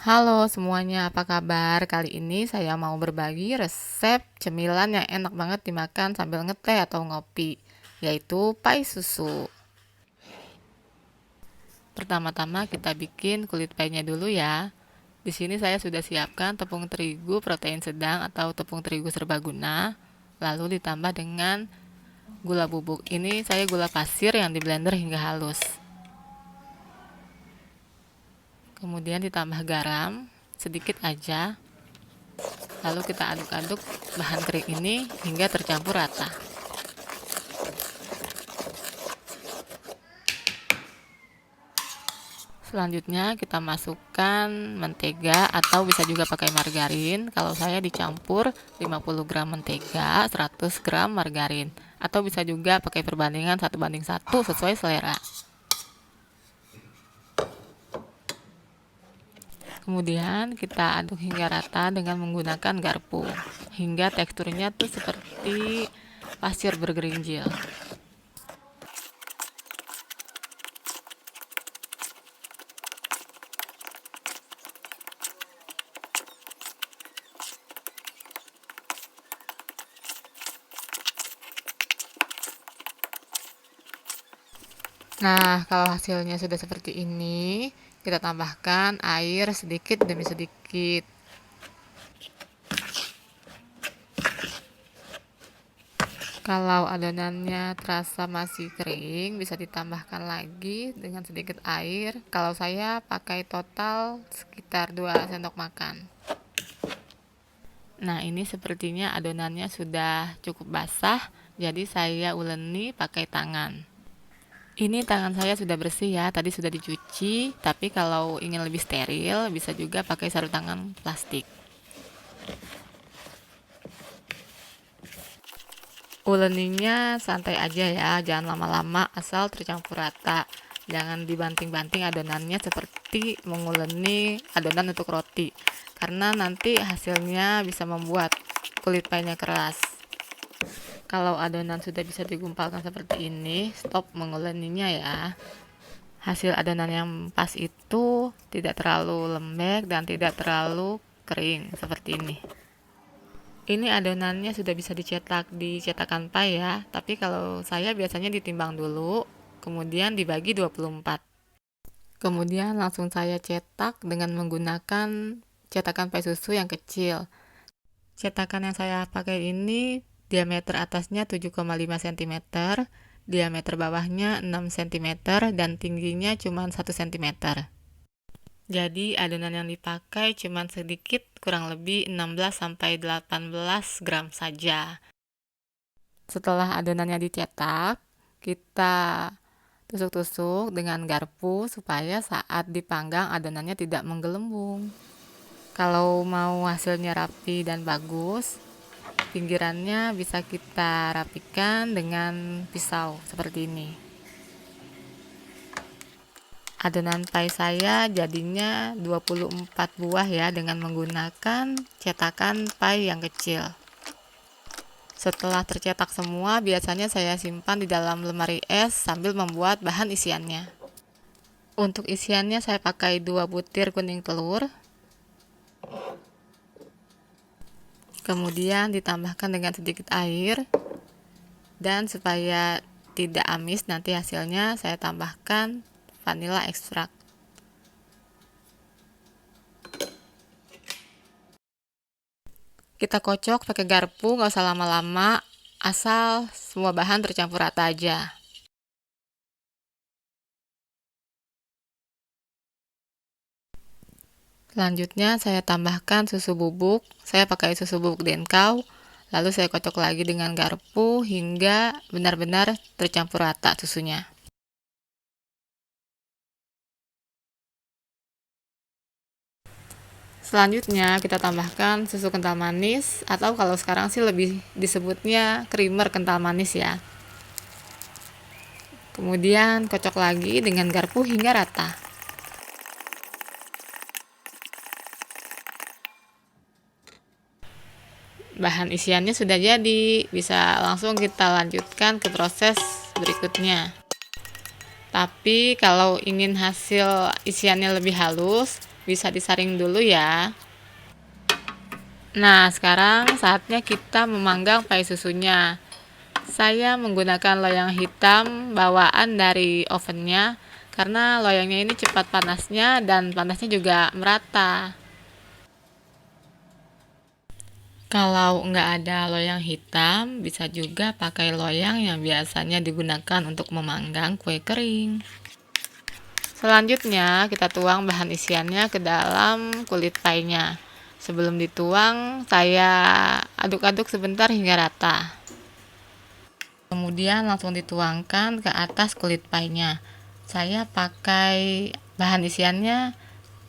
Halo semuanya, apa kabar? Kali ini saya mau berbagi resep cemilan yang enak banget dimakan sambil ngeteh atau ngopi, yaitu pai susu. Pertama-tama kita bikin kulit painya dulu ya. Di sini saya sudah siapkan tepung terigu protein sedang atau tepung terigu serbaguna, lalu ditambah dengan gula bubuk. Ini saya gula pasir yang di blender hingga halus. Kemudian ditambah garam, sedikit aja. Lalu kita aduk-aduk bahan kering ini hingga tercampur rata. Selanjutnya kita masukkan mentega atau bisa juga pakai margarin. Kalau saya dicampur 50 gram mentega, 100 gram margarin. Atau bisa juga pakai perbandingan 1:1 sesuai selera. Kemudian kita aduk hingga rata dengan menggunakan garpu. Hingga teksturnya tuh seperti pasir bergerinjil. Nah, kalau hasilnya sudah seperti ini, kita tambahkan air sedikit demi sedikit. Kalau adonannya terasa masih kering, bisa ditambahkan lagi dengan sedikit air. Kalau saya pakai total sekitar 2 sendok makan. Nah, ini sepertinya adonannya sudah cukup basah, jadi saya uleni pakai tangan. Ini tangan saya sudah bersih ya, tadi sudah dicuci, tapi kalau ingin lebih steril bisa juga pakai sarung tangan plastik. Uleninya santai aja ya, jangan lama-lama asal tercampur rata. Jangan dibanting-banting adonannya seperti menguleni adonan untuk roti, karena nanti hasilnya bisa membuat kulit painya keras. Kalau adonan sudah bisa digumpalkan seperti ini, stop menguleninya ya. Hasil adonan yang pas itu tidak terlalu lembek dan tidak terlalu kering seperti ini. Ini adonannya sudah bisa dicetak di cetakan pai ya, tapi kalau saya biasanya ditimbang dulu, kemudian dibagi 24. Kemudian langsung saya cetak dengan menggunakan cetakan pai susu yang kecil. Cetakan yang saya pakai ini diameter atasnya 7,5 cm, diameter bawahnya 6 cm, dan tingginya cuma 1 cm. Jadi adonan yang dipakai cuma sedikit, kurang lebih 16-18 gram saja. Setelah adonannya dicetak, kita tusuk-tusuk dengan garpu supaya saat dipanggang adonannya tidak menggelembung. Kalau mau hasilnya rapi dan bagus, pinggirannya bisa kita rapikan dengan pisau seperti ini. Adonan pai saya jadinya 24 buah ya dengan menggunakan cetakan pai yang kecil. Setelah tercetak semua, biasanya saya simpan di dalam lemari es sambil membuat bahan isiannya. Untuk isiannya saya pakai 2 butir kuning telur. Kemudian ditambahkan dengan sedikit air. Dan supaya tidak amis nanti hasilnya, saya tambahkan vanilla ekstrak. Kita kocok pakai garpu, nggak usah lama-lama, asal semua bahan tercampur rata aja. Selanjutnya saya tambahkan susu bubuk, saya pakai susu bubuk Denkau, lalu saya kocok lagi dengan garpu hingga benar-benar tercampur rata susunya. Selanjutnya kita tambahkan susu kental manis, atau kalau sekarang sih lebih disebutnya creamer kental manis ya. Kemudian kocok lagi dengan garpu hingga rata. Bahan isiannya sudah jadi, bisa langsung kita lanjutkan ke proses berikutnya. Tapi kalau ingin hasil isiannya lebih halus, bisa disaring dulu ya. Nah, sekarang saatnya kita memanggang pai susunya. Saya menggunakan loyang hitam bawaan dari ovennya karena loyangnya ini cepat panasnya dan panasnya juga merata. Kalau nggak ada loyang hitam, bisa juga pakai loyang yang biasanya digunakan untuk memanggang kue kering. Selanjutnya, kita tuang bahan isiannya ke dalam kulit pie-nya. Sebelum dituang, saya aduk-aduk sebentar hingga rata. Kemudian langsung dituangkan ke atas kulit pie-nya. Saya pakai bahan isiannya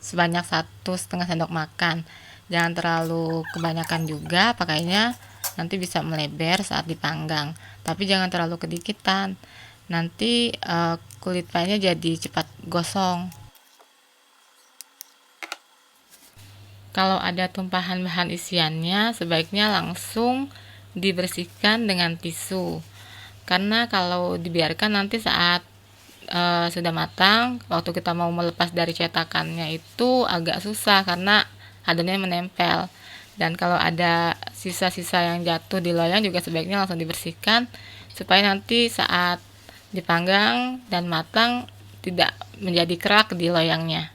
sebanyak 1,5 sendok makan. Jangan terlalu kebanyakan juga pakainya, nanti bisa melebar saat dipanggang. Tapi jangan terlalu kedikitan, nanti kulit pie-nya jadi cepat gosong. Kalau ada tumpahan bahan isiannya, sebaiknya langsung dibersihkan dengan tisu. Karena kalau dibiarkan nanti saat sudah matang, waktu kita mau melepas dari cetakannya itu agak susah karena adonannya menempel. Dan kalau ada sisa-sisa yang jatuh di loyang juga sebaiknya langsung dibersihkan supaya nanti saat dipanggang dan matang tidak menjadi kerak di loyangnya.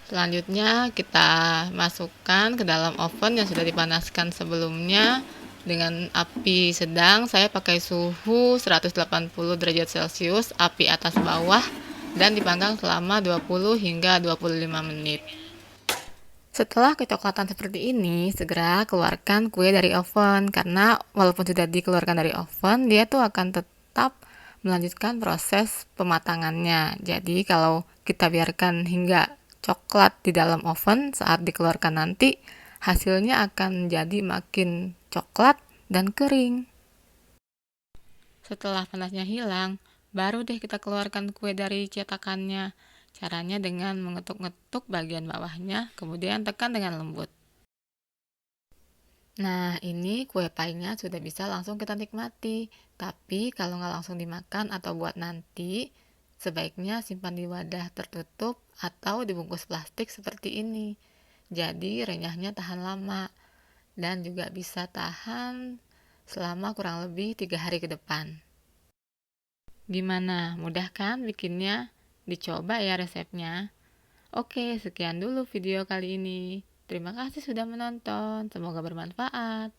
Selanjutnya kita masukkan ke dalam oven yang sudah dipanaskan sebelumnya dengan api sedang. Saya pakai suhu 180 derajat Celcius, api atas bawah, dan dipanggang selama 20 hingga 25 menit. Setelah kecoklatan seperti ini, segera keluarkan kue dari oven karena walaupun sudah dikeluarkan dari oven, dia tuh akan tetap melanjutkan proses pematangannya. Jadi kalau kita biarkan hingga coklat di dalam oven, saat dikeluarkan nanti hasilnya akan jadi makin coklat dan kering. Setelah panasnya hilang, baru deh kita keluarkan kue dari cetakannya. Caranya dengan mengetuk-ngetuk bagian bawahnya, kemudian tekan dengan lembut. Nah, ini kue pie-nya sudah bisa langsung kita nikmati. Tapi kalau nggak langsung dimakan atau buat nanti, sebaiknya simpan di wadah tertutup atau dibungkus plastik seperti ini. Jadi renyahnya tahan lama dan juga bisa tahan selama kurang lebih 3 hari ke depan. Gimana? Mudah kan bikinnya? Dicoba ya resepnya. Oke, sekian dulu video kali ini. Terima kasih sudah menonton. Semoga bermanfaat.